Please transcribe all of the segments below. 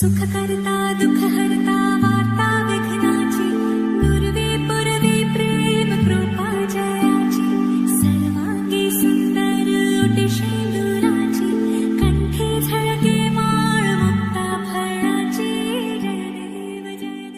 सुख करता दुख हरता वार्ता विघ्नाची दुर्वे पुरवे प्रेम कृपा जयाची सर्वांगी सुंदर ओटी शेंदुराची कंठी झळके माळ मुक्ता फळाची जय देव जय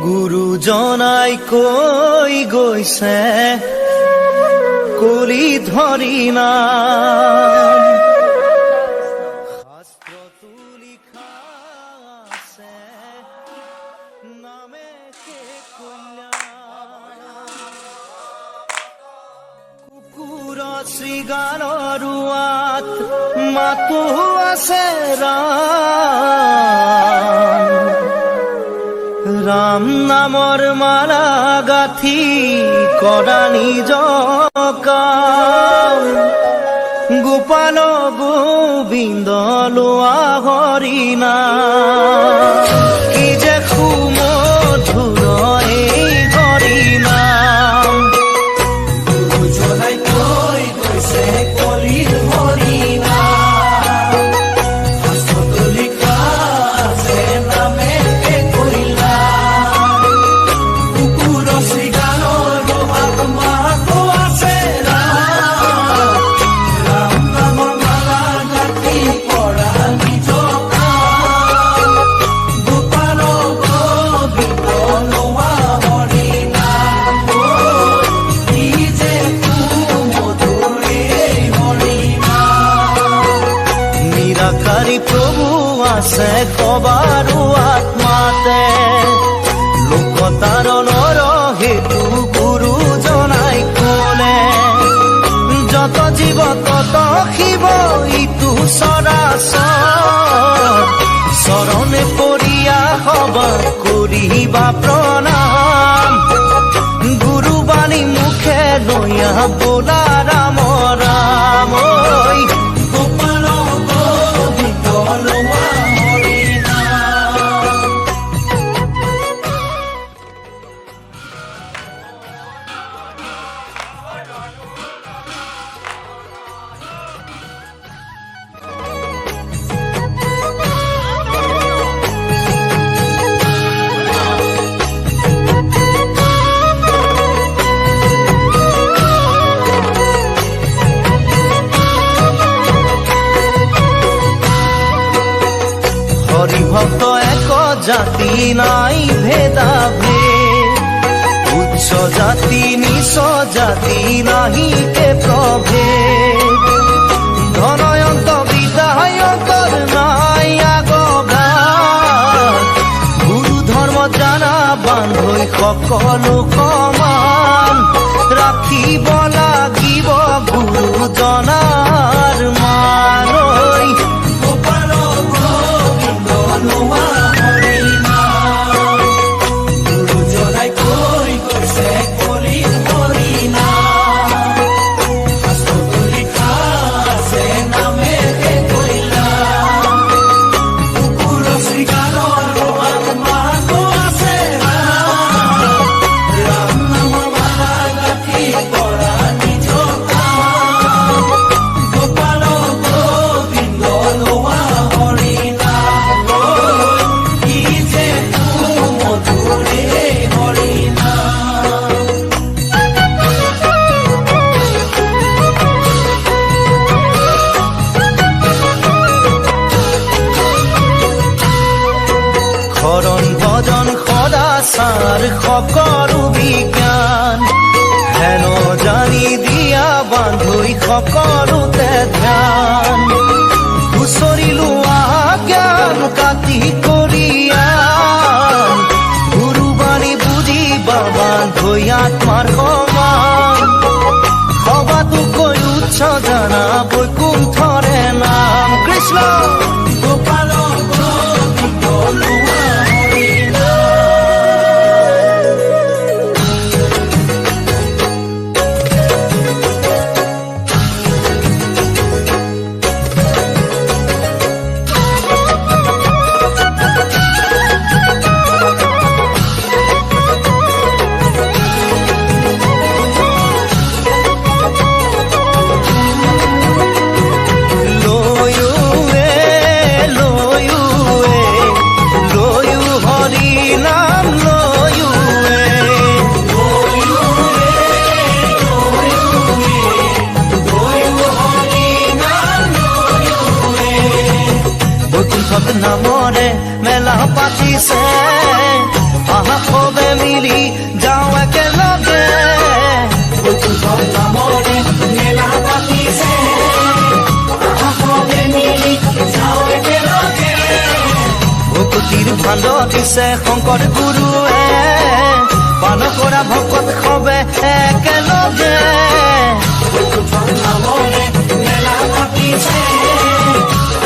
গুৰুজনাই কৈ গৈছে কলি ধৰি নাম শাস্ত্ৰতো লিখা আছে নামে কে কল্যাণ কুকুৰ শৃগালৰ ৰুৱাত মাতো আছে ৰাম নামৰ মালা গাথি কৰা নিজ কাম গোপাল গোবিন্দ লোৱা হৰি নাম কি যে সুমধুৰ এই হৰি নাম গুৰুজনাই কৈ গৈছে কলিৰ হৰি নাম শাস্ত্ৰতো লিখা আছে নামে প্ৰভু আছে কবাৰো আত্মাতে লোকতাৰণৰ হেতু গুৰুজনাই ক'লে যত জীৱ তত শিৱ ইটো চৰাচৰ চৰণে পৰিয়া হবা কৰিবা প্ৰণাম গুৰুবাণী মুখে লৈয়া বোলা ৰাম ৰাম হরিভক্ত এক জাতি নাই ভেদা ভেদ উচ্চ জাতি নিচ জাতি নাহি কে প্রভেদ ধনয়ন্ত বিদায়কৰ নাই আগগান গুৰু ধৰ্ম জানা বান্ধৈ সকলো সমান ৰাখিব লাগিব গুৰুজনাৰ মান গুৰুজনাই কৈ গৈছে কলিৰ হৰি নাম শাস্ত্ৰতো লিখা আছে নামে কল্যাণ কুকুৰ শৃগালৰ ৰুৱাত মাতো আছে ৰাম নামৰ মালা গাথি কৰা নিজ কাম গোপাল গোবিন্দ লোৱা হৰি শৰণ ভজন সদাচাৰ সকলো বিজ্ঞান হেন জানি দিয়া বান্ধৈ সকলোতে ধ্যান হুঁচৰি লোৱা জ্ঞান কাটি কৰিয়া পাতিছে আহা সবে মিলি যাওঁ একেলগে বৈকুণ্ঠৰ নামৰে মেলা পাতিছে আহা সবে মিলি যাওঁ একেলগে ভকুতিৰ ভাণ্ড দিছে শংকৰ গুৰুৱে পান কৰা ভকত সবে একেলগে বৈকুণ্ঠৰ নামৰে মেলা পাতিছে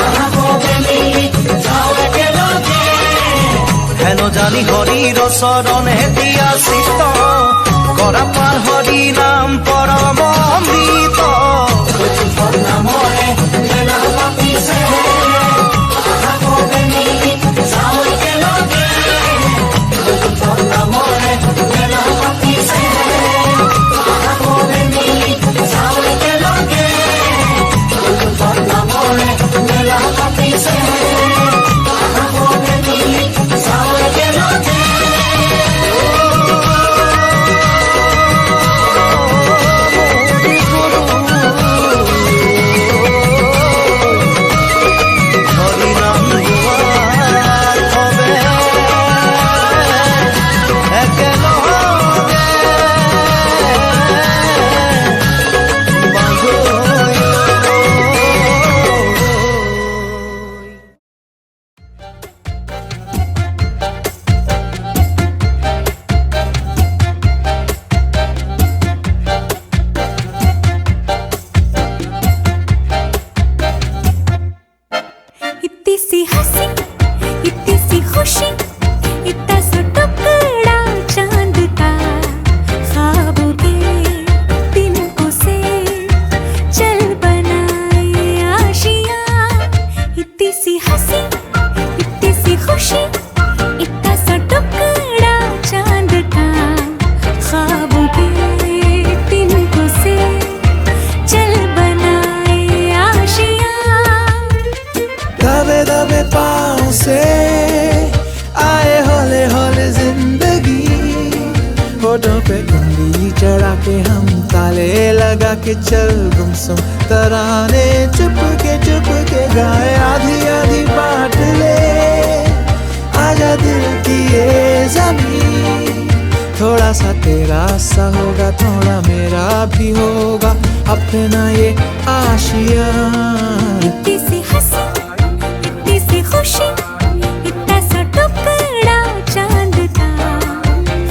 আহা সবে মিলি যাওঁ একেলগে হেন জানি হৰিৰ চৰণে দিয়া চিত কৰা পাৰ হৰি নাম পৰম অমৃত বৈকুণ্ঠৰ নামৰে মেলা পাতিছে আহা সবে মিলি যাওঁ একেলগে বৈকুণ্ঠৰ নামৰে মেলা পাতিছে আহা সবে মিলি যাওঁ একেলগে বৈকুণ্ঠৰ নামৰে মেলা পাতিছে আহা সবে মিলি যাওঁ একেলগে হৰি নাম গোৱাৰ সবে একেলগে বান্ধৈ इतनी सी हंसी इतनी सी खुशी इतना सा टुकड़ा चांद का ख्वाबों के तिनकों से चल बनाए आशियाँ इतनी सी हंसी इतनी सी खुशी इतना सा टुकड़ा चांद का ख्वाबों के तिनकों से चल बनाए आशियाँ दबे दबे पाँव से आए हौले हौले जिंदगी होठों पे उंगली चढ़ा के हम ताले लगा के चल गुमसुम तराने चुप के गाए आधी आधी बांट ले आजा दिल की ये जमीन थोड़ा सा तेरा सा होगा थोड़ा मेरा भी होगा अपना ये आशिया इतनी सी हंसी इतनी सी खुशी इतना सा टुकड़ा चांद का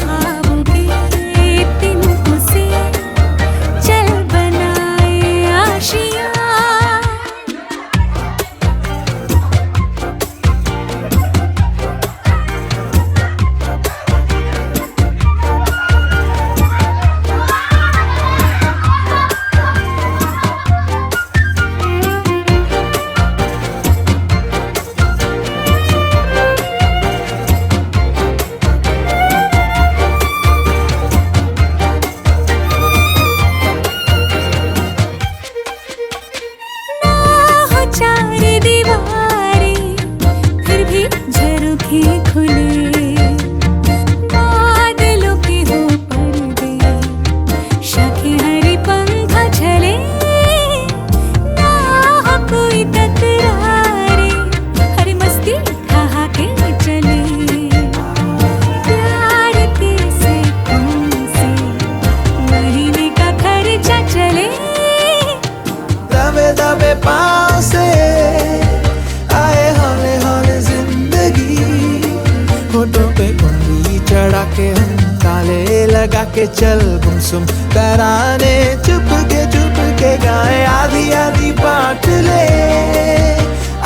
ख्वाबों के तिनकों से चल बनाए आशियाँ चार दीवारें फिर भी झरोखे खुले बादलों के हो पर्दे शाखें हरी पंखा झले ना हो कोई तकरारे हरी मस्ती ठहाके चले प्यार के से महीने का खर्चा चले दबे दबे पाँव से आए हौले हौले जिंदगी होठों पे उंगली चढ़ा के हम ताले लगा के चल गुमसुम तराने चुप के गाए आधी आधी बांट ले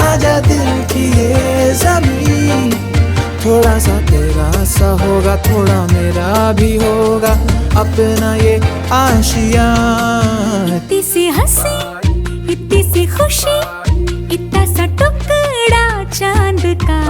आजा दिल की ये जमीन थोड़ा सा तेरा सा होगा थोड़ा मेरा भी होगा अपना ये आशिया इतनी सी हंसी इतनी सी खुशी इतना सा टुकड़ा चांद का